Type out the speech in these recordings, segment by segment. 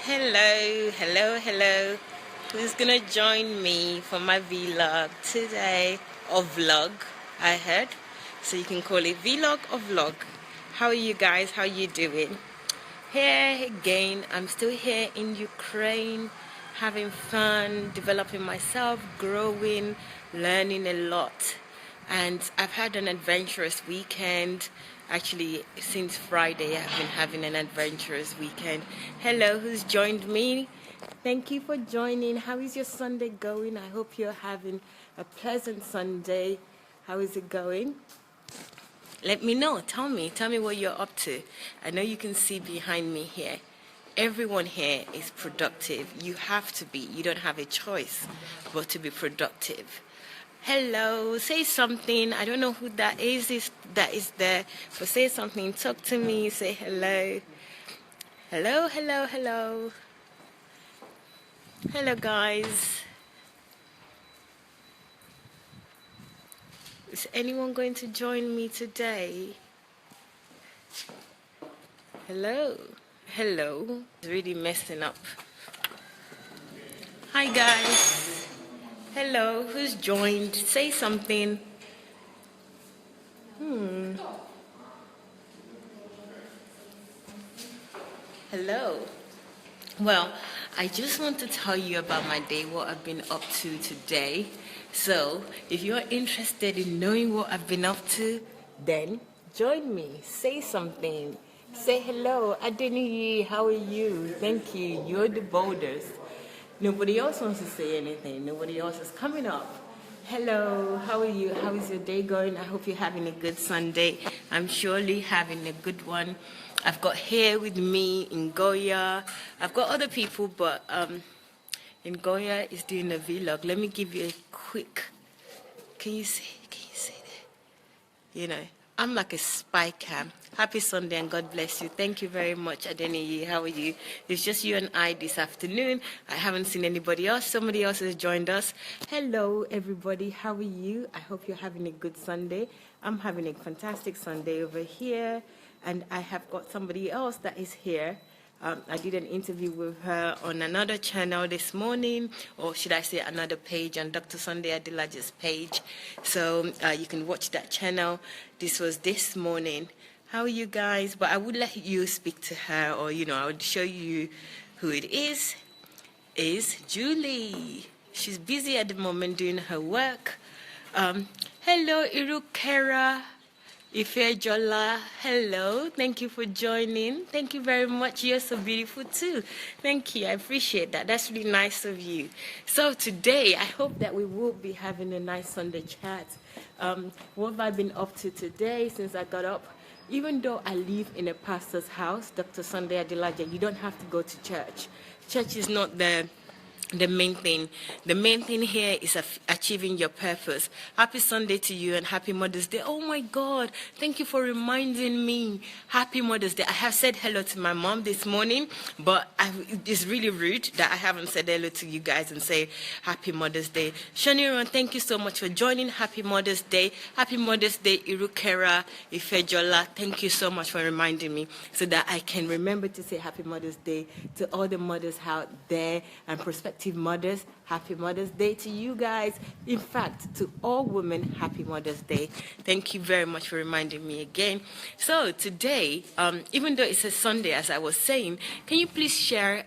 Hello. Who's gonna join me for my vlog today? Or vlog, I heard. So you can call it vlog or vlog. How are you guys? How you doing? Here again, I'm still here in Ukraine, having fun, developing myself, growing, learning a lot. And I've had an adventurous weekend. Actually, since Friday, I've been having an adventurous weekend. Hello, who's joined me? Thank you for joining. How is your Sunday going? I hope you're having a pleasant Sunday. How is it going? Let me know. Tell me what you're up to. I know you can see behind me here. Everyone here is productive. You have to be. You don't have a choice but to be productive. Hello, say something. I don't know who that is that is there, but say something. Talk to me. Say hello. Hello. Hello, guys. Is anyone going to join me today? Hello. It's really messing up. Hi, guys. Hello, who's joined? Say something. Hello. Well, I just want to tell you about my day, what I've been up to today. So, if you're interested in knowing what I've been up to, then join me. Say something. Say hello. Adeniyi, how are you? Thank you. You're the boldest. Nobody else wants to say anything. Nobody else is coming up. Hello, how are you? How is your day going? I hope you're having a good Sunday. I'm surely having a good one. I've got here with me in Goya. I've got other people, but in Goya is doing a vlog. Let me give you a quick. Can you see that? You know, I'm like a spy cam. Happy Sunday and God bless you. Thank you very much, Adeniyi. How are you? It's just you and I this afternoon. I haven't seen anybody else. Somebody else has joined us. Hello, everybody. How are you? I hope you're having a good Sunday. I'm having a fantastic Sunday over here. And I have got somebody else that is here. I did an interview with her on another channel this morning, or should I say another page, on Dr. Sunday Adelaja's page. So you can watch that channel. This was this morning. How are you guys? But I would let you speak to her, or, I would show you who it is. Is Julie. She's busy at the moment doing her work. Hello, Irukera. Ifejola, hello. Thank you for joining. Thank you very much. You're so beautiful too. Thank you. I appreciate that. That's really nice of you. So today, I hope that we will be having a nice Sunday chat. What have I been up to today since I got up? Even though I live in a pastor's house, Dr. Sunday Adelaja, you don't have to go to church. Church is not the main thing. The main thing here is achieving your purpose. Happy Sunday to you and happy Mother's Day. Oh my God, thank you for reminding me. Happy Mother's Day. I have said hello to my mom this morning, but it's really rude that I haven't said hello to you guys and say happy Mother's Day. Shaniron, thank you so much for joining. Happy Mother's Day. Happy Mother's Day, Irukera, Ifejola. Thank you so much for reminding me so that I can remember to say happy Mother's Day to all the mothers out there and prospective mothers. Happy Mother's Day to you guys. In fact, to all women, happy Mother's Day. Thank you very much for reminding me again. So today, even though it's a Sunday, as I was saying, can you please share?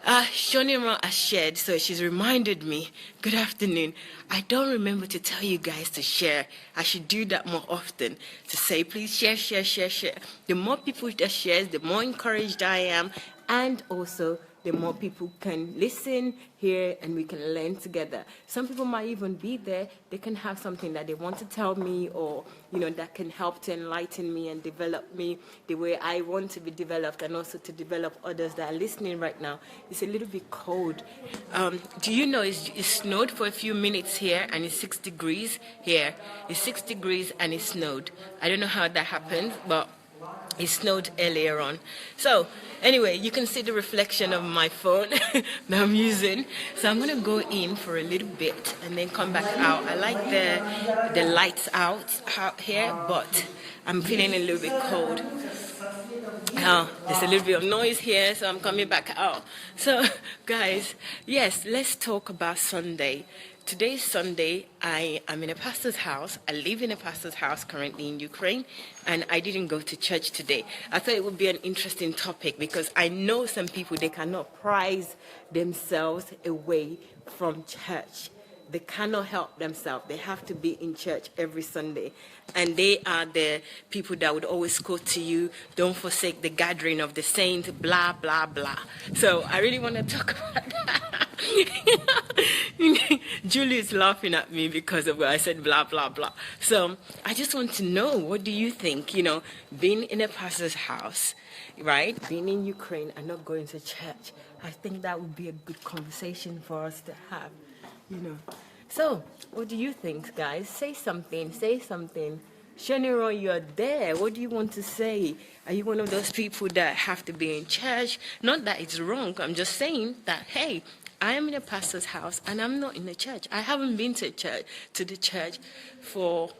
Shonira has shared, so she's reminded me. Good afternoon. I don't remember to tell you guys to share. I should do that more often, to say, please share. The more people that shares, the more encouraged I am, and also the more people can listen, hear, and we can learn together. Some people might even be there. They can have something that they want to tell me, or, that can help to enlighten me and develop me the way I want to be developed, and also to develop others that are listening right now. It's a little bit cold. Do you know it snowed for a few minutes here, and it's 6 degrees here. It's 6 degrees and it snowed. I don't know how that happened, but it snowed earlier on. So anyway, you can see the reflection of my phone that I'm using. So I'm going to go in for a little bit and then come back out. I like the lights out here, but I'm feeling a little bit cold. There's a little bit of noise here, so I'm coming back out. So, guys, yes, let's talk about Sunday. Today's Sunday. I am in a pastor's house. I live in a pastor's house currently in Ukraine, and I didn't go to church today. I thought it would be an interesting topic because I know some people, they cannot prize themselves away from church. They cannot help themselves. They have to be in church every Sunday. And they are the people that would always quote to you, don't forsake the gathering of the saints, blah, blah, blah. So I really want to talk about that. Julie is laughing at me because of what I said, blah, blah, blah. So I just want to know, what do you think? Being in a pastor's house, right? Being in Ukraine and not going to church. I think that would be a good conversation for us to have. So, what do you think, guys? Say something. Shanira, you're there. What do you want to say? Are you one of those people that have to be in church? Not that it's wrong. I'm just saying that, hey, I am in a pastor's house and I'm not in the church. I haven't been to the church for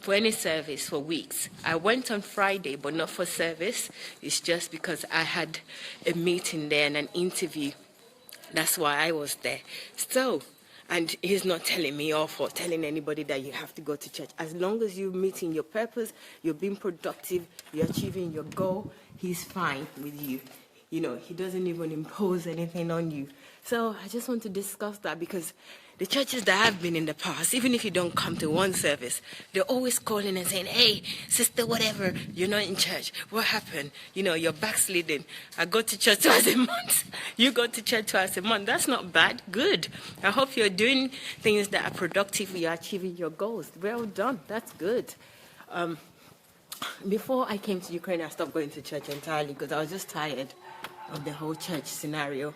any service for weeks. I went on Friday, but not for service. It's just because I had a meeting there and an interview. That's why I was there. So, and he's not telling me off or telling anybody that you have to go to church. As long as you're meeting your purpose, you're being productive, you're achieving your goal, he's fine with you. He doesn't even impose anything on you. So I just want to discuss that because the churches that I've been in the past, even if you don't come to one service, they're always calling and saying, hey, sister, whatever, you're not in church. What happened? You're backsliding. I go to church twice a month. You go to church twice a month. That's not bad. Good. I hope you're doing things that are productive. You're achieving your goals. Well done. That's good. Before I came to Ukraine, I stopped going to church entirely because I was just tired of the whole church scenario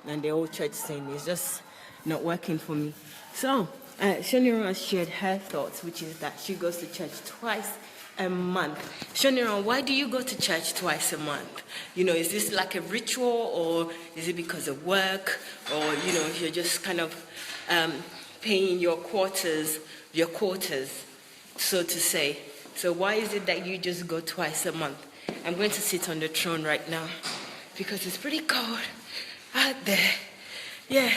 and the whole church thing. It's just not working for me. So, Shonira shared her thoughts, which is that she goes to church twice a month. Shonira, why do you go to church twice a month? Is this like a ritual, or is it because of work, or you're just kind of paying your quarters, so to say? So why is it that you just go twice a month? I'm going to sit on the throne right now because it's pretty cold out there. Yeah.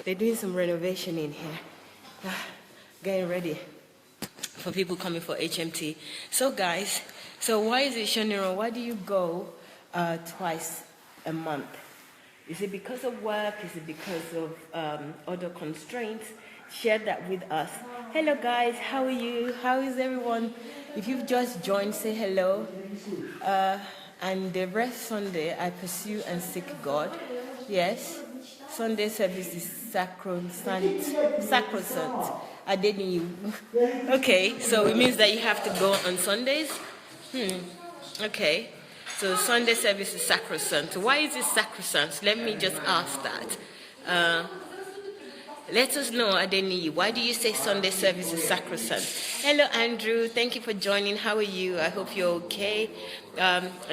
They're doing some renovation in here. Getting ready for people coming for HMT. So, guys, why is it, Shanira, why do you go twice a month? Is it because of work? Is it because of other constraints? Share that with us. Hello, guys. How are you? How is everyone? If you've just joined, say hello. And the rest Sunday, I pursue and seek God. Yes. Sunday service is sacrosanct. I didn't you. Okay, so it means that you have to go on Sundays? Okay. So Sunday service is sacrosanct. Why is it sacrosanct? Let me just ask that. Let us know, Adeniyi. Why do you say Sunday service is sacrosanct? Hello, Andrew. Thank you for joining. How are you? I hope you're okay.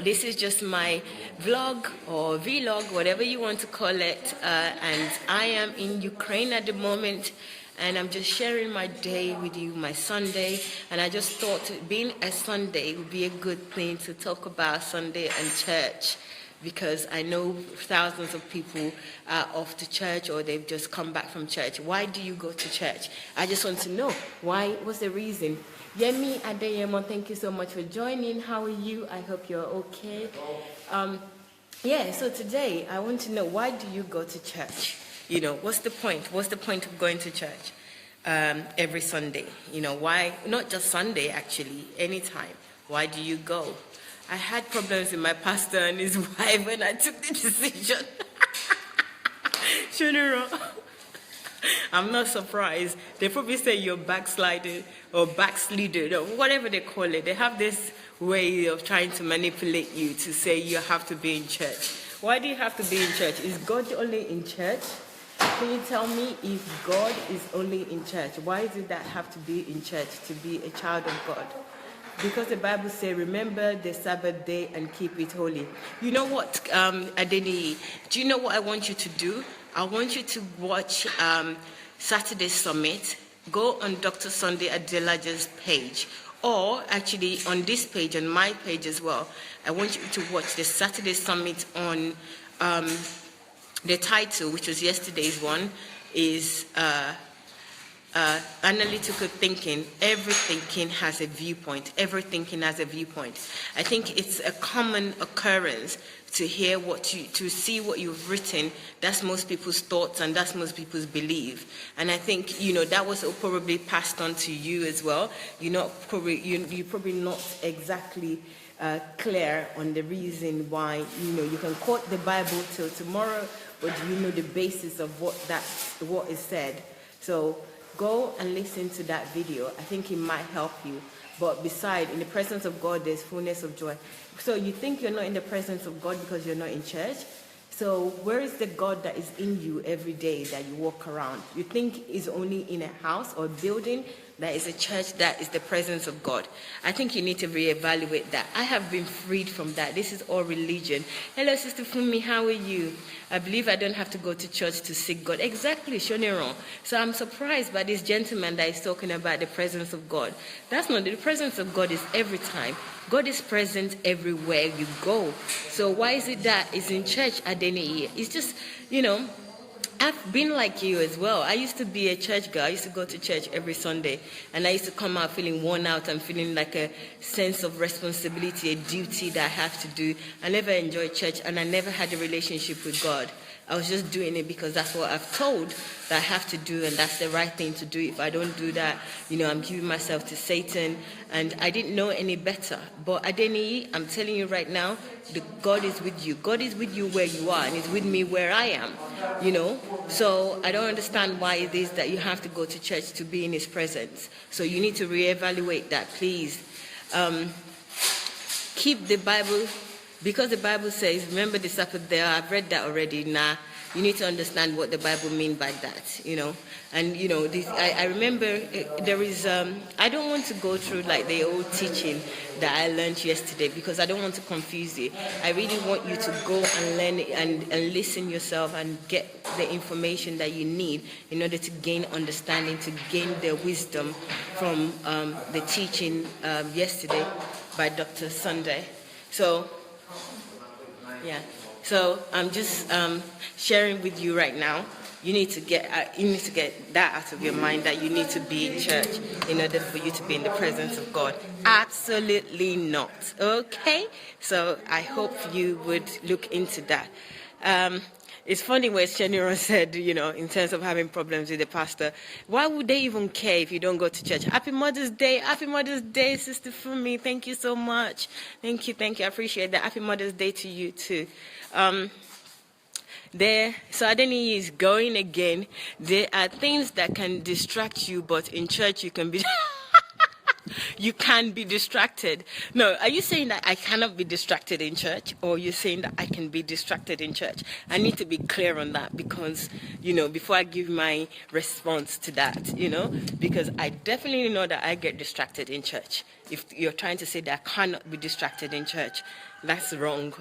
This is just my vlog or vlog, whatever you want to call it. And I am in Ukraine at the moment. And I'm just sharing my day with you, my Sunday. And I just thought being a Sunday would be a good thing to talk about Sunday and church. Because I know thousands of people are off to church or they've just come back from church. Why do you go to church? I just want to know. Why? What's the reason? Yemi Adeyemo, thank you so much for joining. How are you? I hope you're okay. So today I want to know, why do you go to church? What's the point? What's the point of going to church every Sunday? Why? Not just Sunday, actually, anytime. Why do you go? I had problems with my pastor and his wife when I took the decision. Shunira, I'm not surprised. They probably say you're backslided or backslided or whatever they call it. They have this way of trying to manipulate you to say you have to be in church. Why do you have to be in church? Is God only in church? Can you tell me, if God is only in church, why is it that I have to be in church to be a child of God? Because the Bible says, remember the Sabbath day and keep it holy. You know what, Adeni, do you know what I want you to do? I want you to watch Saturday Summit. Go on Dr. Sunday Adelaja's page Or actually on this page, on my page as well, I want you to watch the Saturday Summit on the title, which was yesterday's one, is analytical thinking. Every thinking has a viewpoint. Every thinking has a viewpoint. I think it's a common occurrence to hear to see what you've written. That's most people's thoughts and that's most people's belief. And I think, that was probably passed on to you as well. You're probably not exactly clear on the reason why, you can quote the Bible till tomorrow, but do you know the basis of what is said? So go and listen to that video. I think it might help you. But beside, in the presence of God, there's fullness of joy. So you think you're not in the presence of God because you're not in church? So where is the God that is in you every day that you walk around? You think is only in a house or building? That is a church, that is the presence of God. I think you need to reevaluate that. I have been freed from that. This is all religion. Hello, Sister Fumi, how are you? I believe I don't have to go to church to seek God. Exactly, Shoniron. So I'm surprised by this gentleman that is talking about the presence of God. That's not, the presence of God is every time. God is present everywhere you go. So why is it that it's in church at any year? It's just, I've been like you as well. I used to be a church girl. I used to go to church every Sunday. And I used to come out feeling worn out and feeling like a sense of responsibility, a duty that I have to do. I never enjoyed church and I never had a relationship with God. I was just doing it because that's what I've told that I have to do, and that's the right thing to do. If I don't do that, I'm giving myself to Satan, and I didn't know any better. But Adeni, I'm telling you right now, God is with you. God is with you where you are, and He's with me where I am, So I don't understand why it is that you have to go to church to be in His presence. So you need to reevaluate that, please. Keep the Bible. Because the Bible says, remember the Sabbath day, I've read that already. Nah, you need to understand what the Bible means by that, And, I remember there is, I don't want to go through like the old teaching that I learned yesterday because I don't want to confuse you. I really want you to go and learn it and listen yourself and get the information that you need in order to gain understanding, to gain the wisdom from the teaching yesterday by Dr. Sunday. So I'm just sharing with you right now. You need to get that out of your mind, that you need to be in church in order for you to be in the presence of God. Absolutely not. Okay? So I hope you would look into that. It's funny where Sheniron said, in terms of having problems with the pastor, why would they even care if you don't go to church? Happy Mother's Day. Happy Mother's Day, Sister Fumi. Thank you so much. Thank you. I appreciate that. Happy Mother's Day to you too. So Adeni is going again. There are things that can distract you, but in church you can be... You can be distracted. No, are you saying that I cannot be distracted in church, or you're saying that I can be distracted in church? I need to be clear on that because, before I give my response to that, because I definitely know that I get distracted in church. If you're trying to say that I cannot be distracted in church, that's wrong,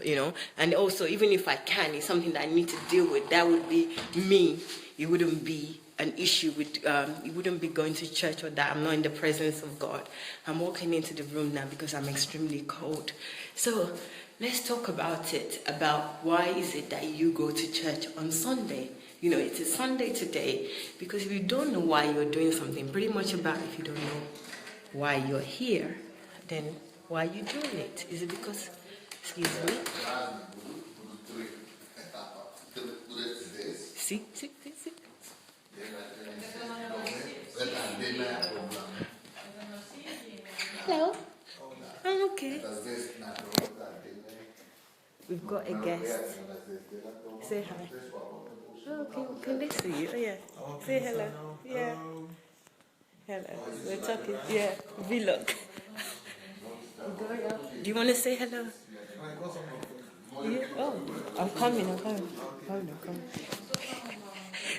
And also, even if I can, it's something that I need to deal with. That would be me. It wouldn't be an issue with, you wouldn't be going to church or that I'm not in the presence of God. I'm walking into the room now because I'm extremely cold. So let's talk about it, about why is it that you go to church on Sunday? It's a Sunday today, because if you don't know why you're doing something, pretty much about if you don't know why you're here, then why are you doing it? Is it because, excuse me? See. Hello. I'm okay. We've got a guest. Say hi. Oh, can they see you? Oh, yeah. Say hello. Yeah. Hello. We're talking. Yeah. Vlog. Do you want to say hello? Yeah. Oh, I'm coming.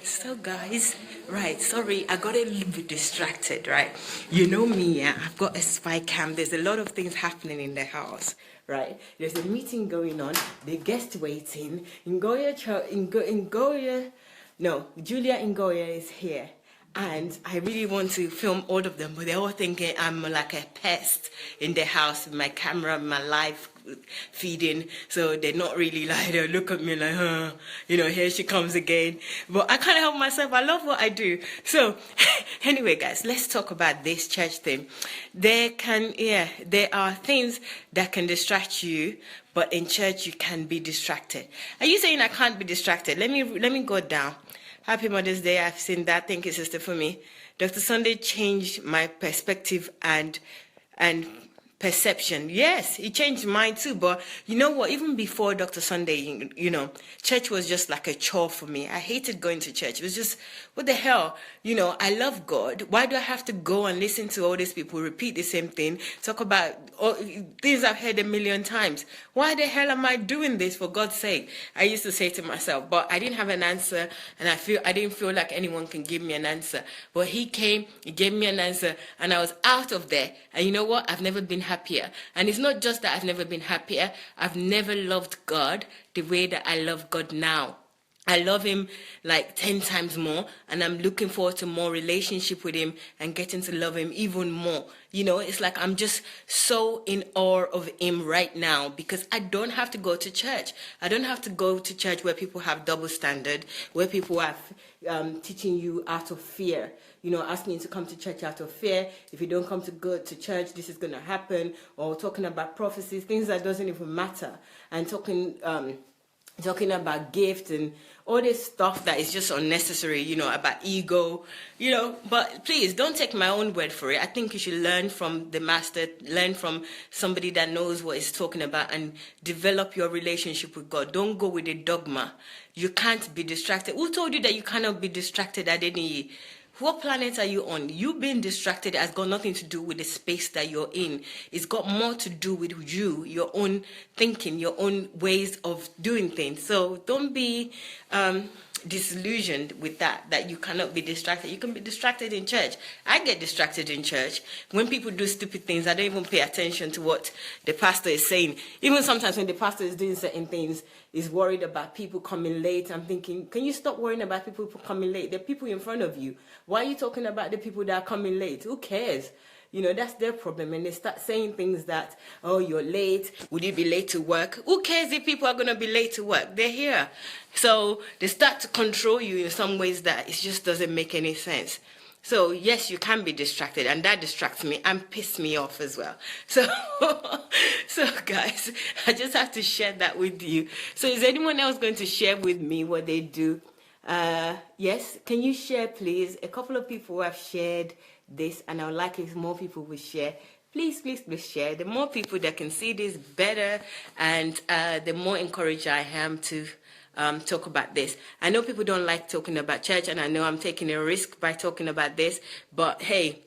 So guys, right, sorry, I got a little bit distracted, right? You know me, yeah, I've got a spy cam. There's a lot of things happening in the house, right? There's a meeting going on, the guest waiting. Julia Ngoya is here. And I really want to film all of them, but they're all thinking I'm like a pest in the house with my camera, my live feeding. So they're not really like, they look at me like, here she comes again. But I can't help myself. I love what I do. So anyway, guys, let's talk about this church thing. There are things that can distract you, but in church you can be distracted. Are you saying I can't be distracted? Let me go down. Happy Mother's Day. I've seen that. Thank you, Sister Fumi. Dr. Sunday changed my perspective and perception. Yes, he changed mine too. But you know what? Even before Dr. Sunday, church was just like a chore for me. I hated going to church. It was just, what the hell? I love God. Why do I have to go and listen to all these people repeat the same thing, talk about all things I've heard a million times? Why the hell am I doing this, for God's sake? I used to say to myself, but I didn't have an answer, and I didn't feel like anyone can give me an answer. But he came, he gave me an answer, and I was out of there. And you know what? I've never been happier. And it's not just that I've never been happier. I've never loved God the way that I love God now. I love him like 10 times more, and I'm looking forward to more relationship with him and getting to love him even more. It's like I'm just so in awe of him right now, because I don't have to go to church. I don't have to go to church where people have double standard, where people are teaching you out of fear. Asking you to come to church out of fear. If you don't come to church, this is going to happen. Or talking about prophecies, things that doesn't even matter. And talking about gifts and all this stuff that is just unnecessary, about ego, but please don't take my own word for it. I think you should learn from the master, learn from somebody that knows what he's talking about, and develop your relationship with God. Don't go with a dogma. You can't be distracted. Who told you that you cannot be distracted at any? What planet are you on? You being distracted has got nothing to do with the space that you're in. It's got more to do with you, your own thinking, your own ways of doing things. So don't be disillusioned with that you cannot be distracted. You can be distracted in church. I get distracted in church. When people do stupid things, I don't even pay attention to what the pastor is saying. Even sometimes when the pastor is doing certain things, is worried about people coming late. I'm thinking, can you stop worrying about people coming late? There are people in front of you. Why are you talking about the people that are coming late? Who cares? That's their problem. And they start saying things that, oh, you're late. Would you be late to work? Who cares if people are going to be late to work? They're here. So they start to control you in some ways that it just doesn't make any sense. So yes, you can be distracted, and that distracts me and pisses me off as well. So guys, I just have to share that with you. So is anyone else going to share with me what they do? Yes, can you share, please? A couple of people have shared this, and I would like if more people will share. Please share. The more people that can see this, better, and the more encouraged I am to talk about this. I know people don't like talking about church, and I know I'm taking a risk by talking about this, but hey,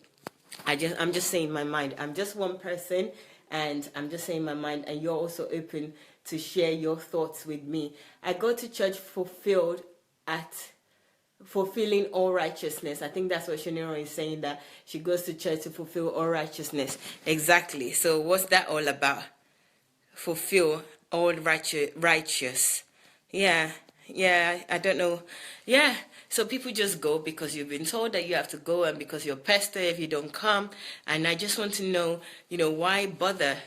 I'm just saying my mind. I'm just one person, and I'm just saying my mind, and you're also open to share your thoughts with me. I go to church fulfilling all righteousness. I think that's what Shanira is saying, that she goes to church to fulfill all righteousness. Exactly. So what's that all about? Fulfill all righteous. Yeah, I don't know. Yeah, so people just go because you've been told that you have to go, and because you're pastor if you don't come. And I just want to know, why bother?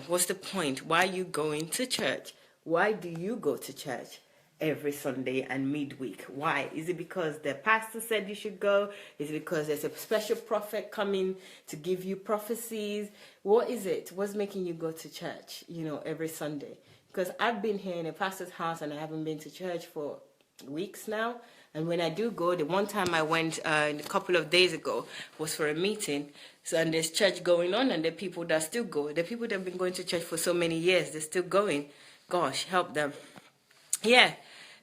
What's the point? Why are you going to church? Why do you go to church every Sunday and midweek? Why? Is it because the pastor said you should go? Is it because there's a special prophet coming to give you prophecies? What is it? What's making you go to church, every Sunday? Because I've been here in a pastor's house and I haven't been to church for weeks now. And when I do go, the one time I went a couple of days ago was for a meeting. So, and there's church going on, and the people that still go, the people that have been going to church for so many years, they're still going. Gosh, help them. Yeah.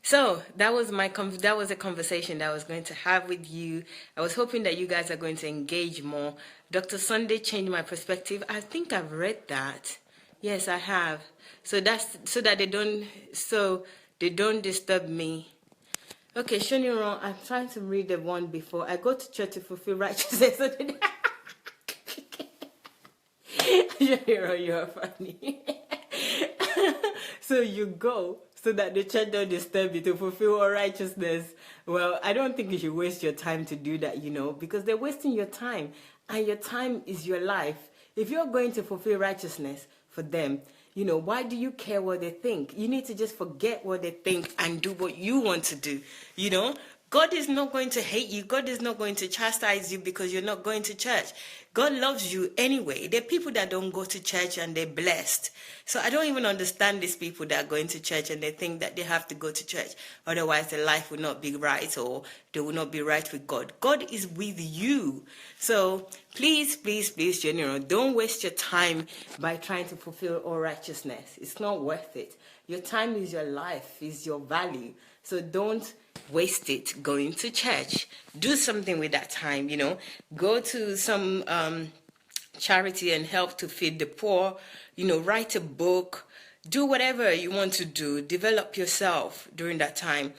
So that was a conversation that I was going to have with you. I was hoping that you guys are going to engage more. Dr. Sunday changed my perspective. I think I've read that. Yes, I have. So that's so that they don't disturb me. Okay, Shoniron, I'm trying to read the one before. I go to church to fulfill righteousness. Shoniron, you're funny. So you go so that the church don't disturb you to fulfill all righteousness. Well, I don't think you should waste your time to do that, because they're wasting your time, and your time is your life. If you're going to fulfill righteousness for them, why do you care what they think? You need to just forget what they think and do what you want to do, God is not going to hate you. God is not going to chastise you because you're not going to church. God loves you anyway. There are people that don't go to church and they're blessed. So I don't even understand these people that are going to church and they think that they have to go to church. Otherwise, their life will not be right, or they will not be right with God. God is with you. So please, please, please, General, don't waste your time by trying to fulfill all righteousness. It's not worth it. Your time is your life, is your value. So don't waste it going to church. Do something with that time, Go to some charity and help to feed the poor, write a book, do whatever you want to do. Develop yourself during that time,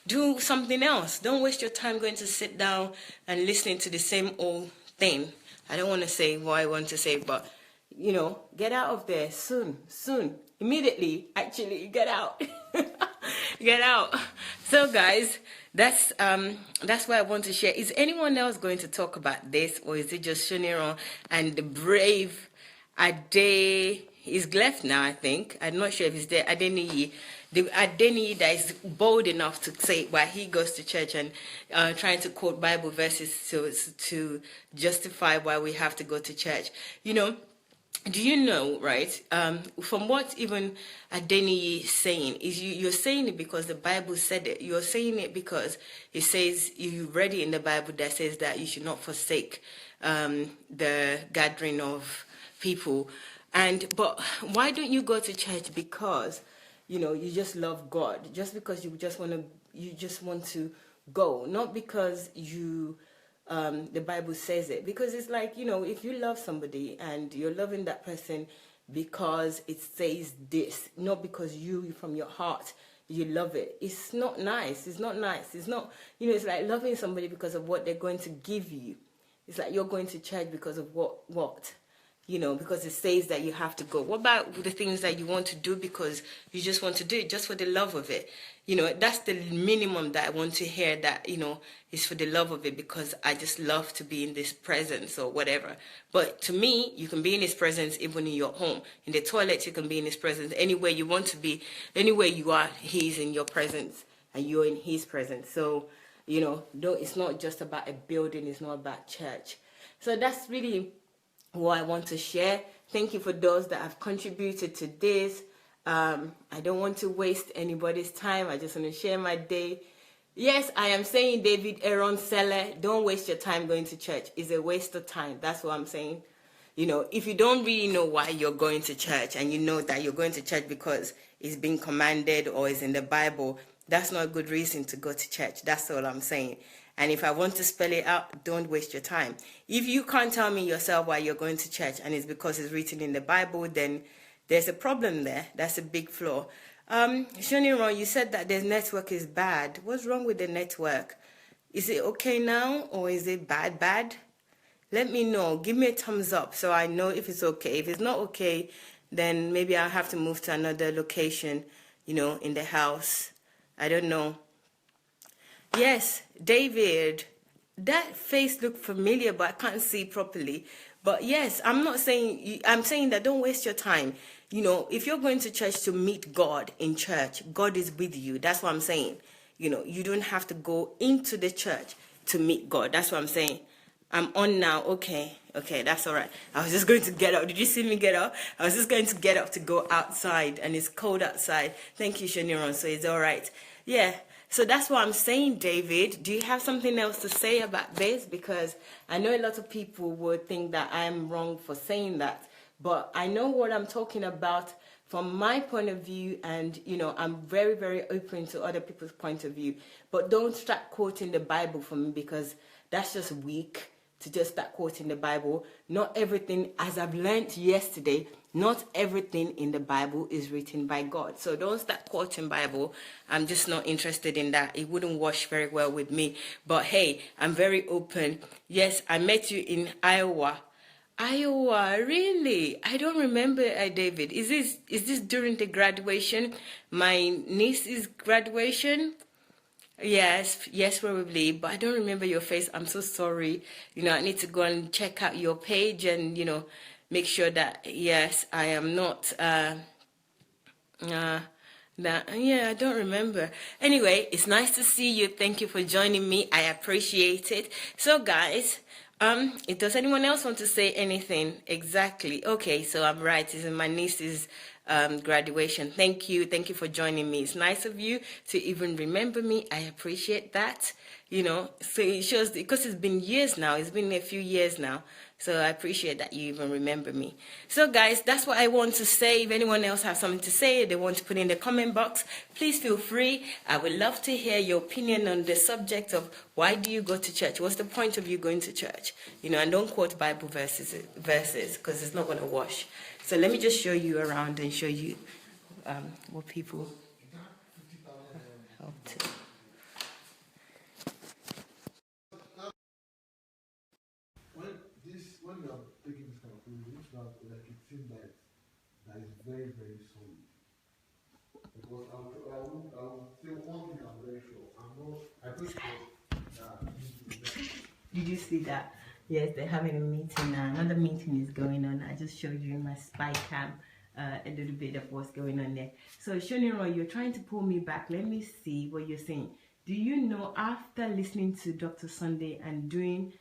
do something else. Don't waste your time going to sit down and listening to the same old thing. I don't want to say what I want to say, but, get out of there soon, immediately, actually, get out. Get out. So guys, that's what I want to share. Is anyone else going to talk about this, or is it just Shoniron and the brave Ade? Is left now, I think. I'm not sure if he's there. Adeniyi, the Adeniyi that is bold enough to say why he goes to church and trying to quote Bible verses to justify why we have to go to church. Do you know, right, from what even Adeniyi is saying, is you're saying it because the Bible said it. You're saying it because it says, you read it in the Bible that says that you should not forsake the gathering of people. But why don't you go to church? Because, you just love God. Just because you just want to go. Not because the Bible says it, because it's like, if you love somebody and you're loving that person because it says this, not because you from your heart you love it, it's not nice. It's not it's like loving somebody because of what they're going to give you. It's like you're going to church because of what because it says that you have to go. What about the things that you want to do because you just want to do it just for the love of it? That's the minimum that I want to hear, that, is for the love of it, because I just love to be in this presence or whatever. But to me, you can be in his presence even in your home. In the toilet, you can be in his presence. Anywhere you want to be, anywhere you are, he's in your presence and you're in his presence. So, it's not just about a building. It's not about church. So that's really what I want to share. Thank you for those that have contributed to this. I don't want to waste anybody's time. I just want to share my day. Yes, I am saying, David Aaron Seller, don't waste your time going to church. It's a waste of time. That's what I'm saying. If you don't really know why you're going to church, and you know that you're going to church because it's been commanded or it's in the Bible, that's not a good reason to go to church. That's all I'm saying. And if I want to spell it out, don't waste your time. If you can't tell me yourself why you're going to church and it's because it's written in the Bible, then there's a problem there. That's a big flaw. Shoniron, you said that the network is bad. What's wrong with the network? Is it okay now, or is it bad? Let me know. Give me a thumbs up so I know if it's okay. If it's not okay, then maybe I'll have to move to another location, in the house. I don't know. Yes, David, that face looked familiar, but I can't see properly. But yes, I'm saying that don't waste your time. If you're going to church to meet God in church, God is with you. That's what I'm saying. You don't have to go into the church to meet God. That's what I'm saying. I'm on now. Okay, that's all right. I was just going to get up. Did you see me get up? I was just going to get up to go outside, and it's cold outside. Thank you, Shoniron. So it's all right. Yeah. So that's what I'm saying, David. Do you have something else to say about this? Because I know a lot of people would think that I'm wrong for saying that. But I know what I'm talking about from my point of view. And, I'm very, very open to other people's point of view. But don't start quoting the Bible for me, because that's just weak to just start quoting the Bible. Not everything, as I've learned yesterday, not everything in the Bible is written by God. So don't start quoting Bible. I'm just not interested in that. It wouldn't wash very well with me. But hey, I'm very open. Yes, I met you in Iowa. Iowa, really? I don't remember, David. Is this during the graduation? My niece's graduation? Yes, probably. But I don't remember your face. I'm so sorry. I need to go and check out your page and make sure that yes, I am not. I don't remember. Anyway, it's nice to see you. Thank you for joining me. I appreciate it. So, guys, does anyone else want to say anything? Exactly. Okay, so I'm right. It's my niece's graduation. Thank you for joining me. It's nice of you to even remember me. I appreciate that. So it shows because it's been years now. It's been a few years now. So I appreciate that you even remember me. So guys, that's what I want to say. If anyone else has something to say, they want to put in the comment box, please feel free. I would love to hear your opinion on the subject of why do you go to church? What's the point of you going to church? And don't quote Bible verses because it's not going to wash. So let me just show you around and show you what people help to. When you are taking this kind of food, you need to have like a team that is very, very solid. Because I will say one thing I'm very sure. I think Did you see that? Yes, they're having a meeting now. Another meeting is going on. I just showed you in my spy cam a little bit of what's going on there. So, Shoniro, you're trying to pull me back. Let me see what you're saying. Do you know, after listening to Dr. Sunday and doing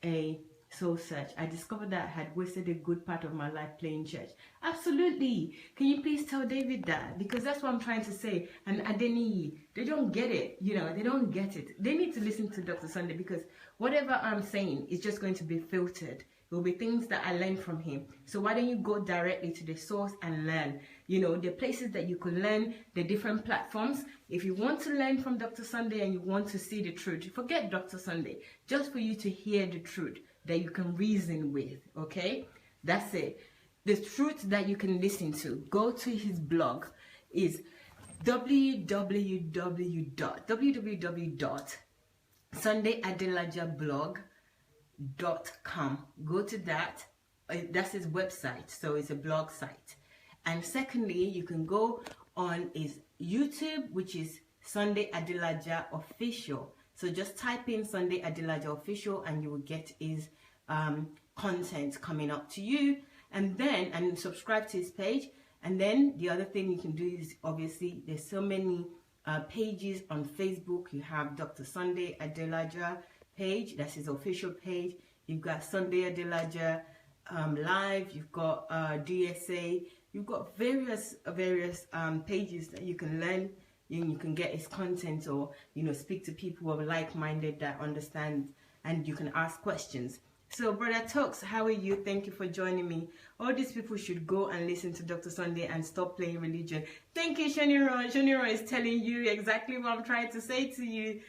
a soul search, I discovered that I had wasted a good part of my life playing church? Absolutely. Can you please tell David that? Because that's what I'm trying to say. And Adeni, they don't get it. They don't get it. They need to listen to Dr. Sunday, because whatever I'm saying is just going to be filtered. It will be things that I learned from him. So why don't you go directly to the source and learn? The places that you could learn, the different platforms. If you want to learn from Dr. Sunday and you want to see the truth, forget Dr. Sunday. Just for you to hear the truth that you can reason with, okay? That's it. The truth that you can listen to. Go to his blog. Is www.sundayadelajablog.com. Go to that. That's his website, so it's a blog site. And secondly, you can go on his YouTube, which is Sunday Adelaja Official. So just type in Sunday Adelaja Official and you will get his content coming up to you, and subscribe to his page. And then the other thing you can do is, obviously, there's so many pages on Facebook. You have Dr. Sunday Adelaja page, that's his official page. You've got Sunday Adelaja live. You've got DSA. You've got various pages that you can learn. You can get his content, or speak to people who are like-minded that understand, and you can ask questions. So, Brother Talks, how are you? Thank you for joining me. All these people should go and listen to Dr. Sunday and stop playing religion. Thank you, Shoniro. Shoniro is telling you exactly what I'm trying to say to you.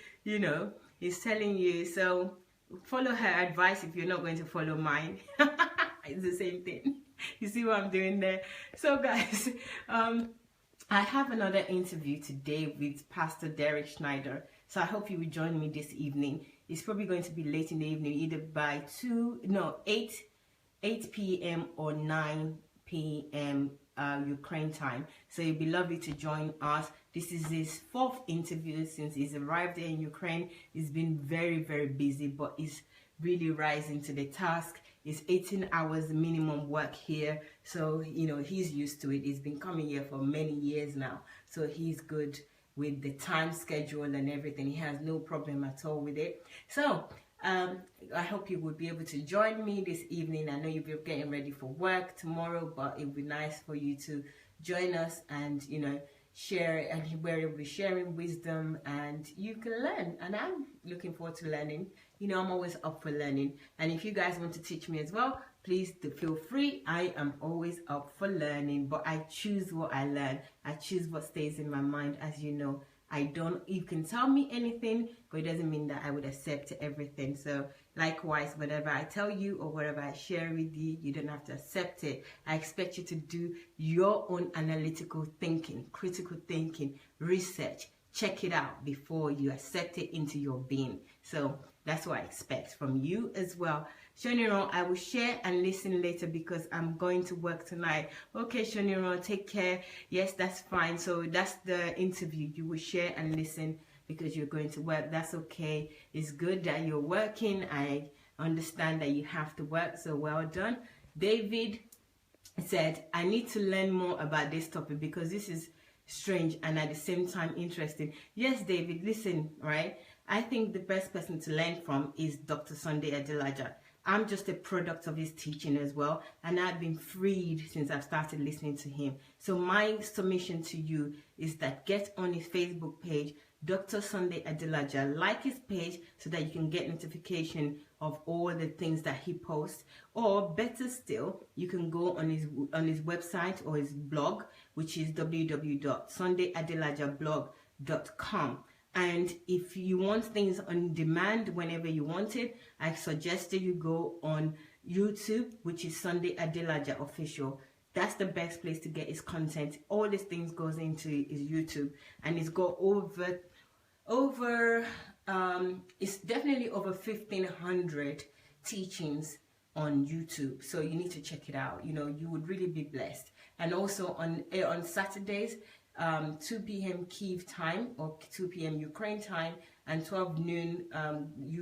He's telling you. So, follow her advice if you're not going to follow mine. It's the same thing. You see what I'm doing there? So, guys, I have another interview today with Pastor Derek Schneider. So I hope you will join me this evening. It's probably going to be late in the evening, either by 8 p.m. or 9 p.m. Ukraine time. So it'd be lovely to join us. This is his 4th interview since he's arrived here in Ukraine. He's been very, very busy, but he's really rising to the task. It's 18 hours minimum work here. So, he's used to it. He's been coming here for many years now. So he's good with the time schedule and everything. He has no problem at all with it. So, I hope you would be able to join me this evening. I know you'll be getting ready for work tomorrow, but it would be nice for you to join us and, share, and where we'll be sharing wisdom and you can learn. And I'm looking forward to learning. I'm always up for learning. And if you guys want to teach me as well, please feel free. I am always up for learning, but I choose what I learn. I choose what stays in my mind. As you know, you can tell me anything, but it doesn't mean that I would accept everything. So likewise, whatever I tell you or whatever I share with you, you don't have to accept it. I expect you to do your own analytical thinking, critical thinking, research, check it out before you accept it into your being. So That's what I expect from you as well. Shoniron, I will share and listen later because I'm going to work tonight. Okay, Shoniron, take care. Yes, that's fine. So that's the interview. You will share and listen because you're going to work. That's okay. It's good that you're working. I understand that you have to work, so well done. David said, I need to learn more about this topic because this is strange and at the same time interesting. Yes, David, listen, right? I think the best person to learn from is Dr. Sunday Adelaja. I'm just a product of his teaching as well, and I've been freed since I've started listening to him. So my submission to you is that get on his Facebook page, Dr. Sunday Adelaja, like his page so that you can get notification of all the things that he posts. Or better still, you can go on his website or his blog, which is www.sundayadelajablog.com. And if you want things on demand whenever you want it, I suggest that you go on YouTube, which is Sunday Adelaja Official. That's the best place to get his content. All these things goes into his YouTube, and it's got it's definitely over 1,500 teachings on YouTube. So you need to check it out. You know, you would really be blessed. And also on Saturdays, 2 p.m. Kyiv time or 2 p.m. Ukraine time and 12 noon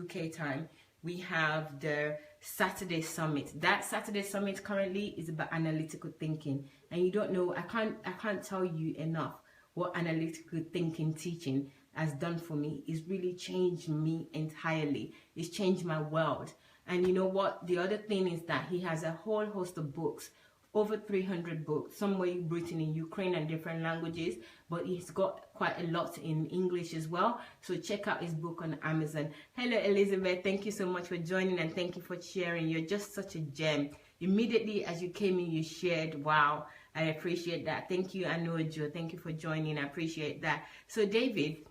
UK time, we have the Saturday Summit. That Saturday Summit currently is about analytical thinking. And you don't know, I can't tell you enough what analytical thinking teaching has done for me. It's really changed me entirely. It's changed my world. And you know what? The other thing is that he has a whole host of books, over 300 books, some were written in Ukraine and different languages, but he's got quite a lot in English as well. So check out his book on Amazon. Hello, Elizabeth. Thank you so much for joining and thank you for sharing. You're just such a gem. Immediately as you came in, you shared. Wow, I appreciate that. Thank you, Anojo. Thank you for joining. I appreciate that. So, David,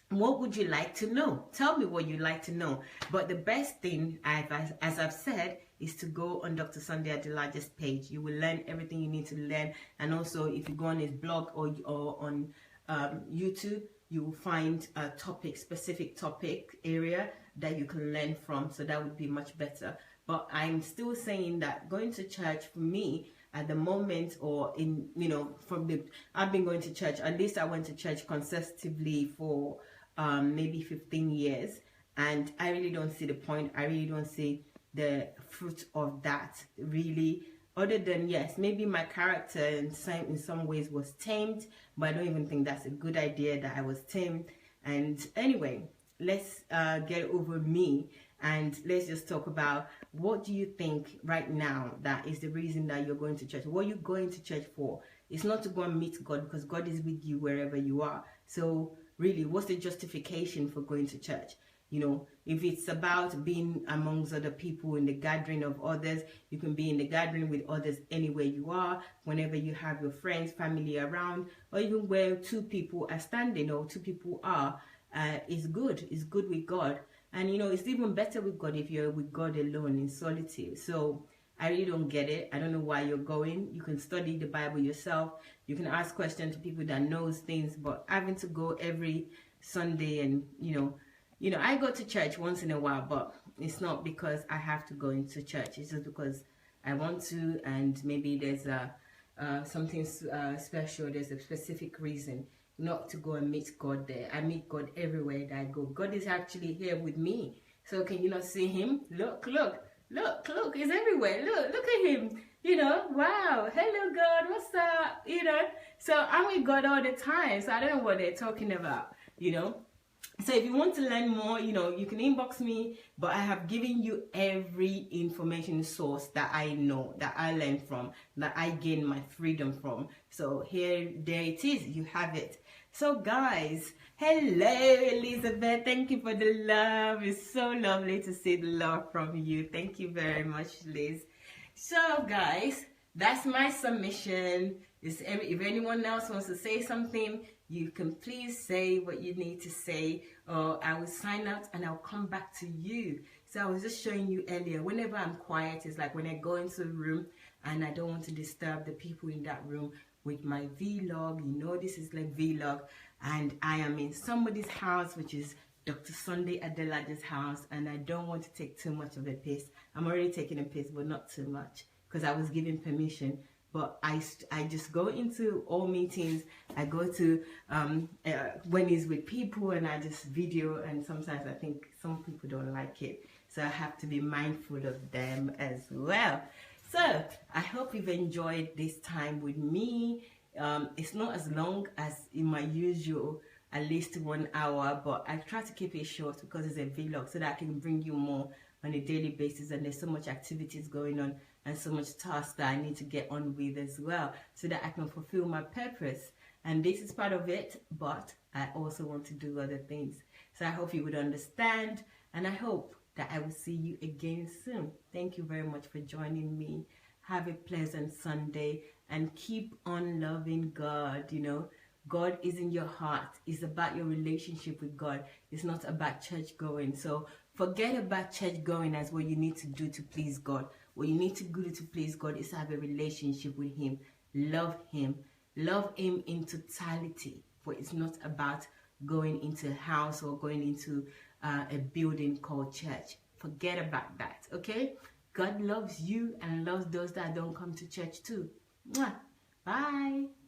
what would you like to know? Tell me what you'd like to know. But the best thing, as I've said, is to go on Dr. Sunday Adelaja's page. You will learn everything you need to learn. And also, if you go on his blog or on YouTube, you will find a specific topic area that you can learn from. So that would be much better. But I'm still saying that going to church for me at the moment, or in, I've been going to church, at least I went to church consecutively for maybe 15 years, and I really don't see the point. I really don't see the fruit of that, really, other than, yes, maybe my character in some ways was tamed, but I don't even think that's a good idea that I was tamed. And anyway, let's get over me and let's just talk about, what do you think right now that is the reason that you're going to church? What are you going to church for? It's not to go and meet God, because God is with you wherever you are. So really, what's the justification for going to church? You know, if it's about being amongst other people in the gathering of others, you can be in the gathering with others anywhere you are, whenever you have your friends, family around, or even where 2 people are standing or 2 people are, is good. It's good with God. And, it's even better with God if you're with God alone in solitude. So I really don't get it. I don't know why you're going. You can study the Bible yourself. You can ask questions to people that knows things, but having to go every Sunday and, I go to church once in a while, but it's not because I have to go into church. It's just because I want to, and maybe there's something special. There's a specific reason not to go and meet God there. I meet God everywhere that I go. God is actually here with me. So can you not see him? Look, he's everywhere. Look at him. Wow. Hello, God. What's up? So I'm with God all the time. So I don't know what they're talking about, So if you want to learn more, you can inbox me, but I have given you every information source that I know, that I learned from, that I gain my freedom from. So there it is. You have it. So guys, hello, Elizabeth. Thank you for the love. It's so lovely to see the love from you. Thank you very much, Liz. So guys, that's my submission. If anyone else wants to say something, you can please say what you need to say, or I will sign out and I'll come back to you. So I was just showing you earlier, whenever I'm quiet, it's like when I go into a room and I don't want to disturb the people in that room with my vlog. This is like vlog, and I am in somebody's house, which is Dr. Sunday Adelaja's house, and I don't want to take too much of a piss. I'm already taking a piss, but not too much, because I was given permission. But I just go into all meetings. I go to when he's with people, and I just video, and sometimes I think some people don't like it, so I have to be mindful of them as well. So I hope you've enjoyed this time with me. It's not as long as in my usual, at least 1 hour, but I try to keep it short because it's a vlog, so that I can bring you more on a daily basis, and there's so much activities going on and so much tasks that I need to get on with as well, so that I can fulfill my purpose. And this is part of it, but I also want to do other things. So I hope you would understand, and I hope that I will see you again soon. Thank you very much for joining me. Have a pleasant Sunday, and keep on loving God. You know, God is in your heart. It's about your relationship with God. It's not about church going. So forget about church going as what you need to do to please God. What you need to do to please God is have a relationship with Him. Love Him. Love Him in totality. For it's not about going into a house or going into a building called church. Forget about that, okay? God loves you and loves those that don't come to church too. Mwah. Bye.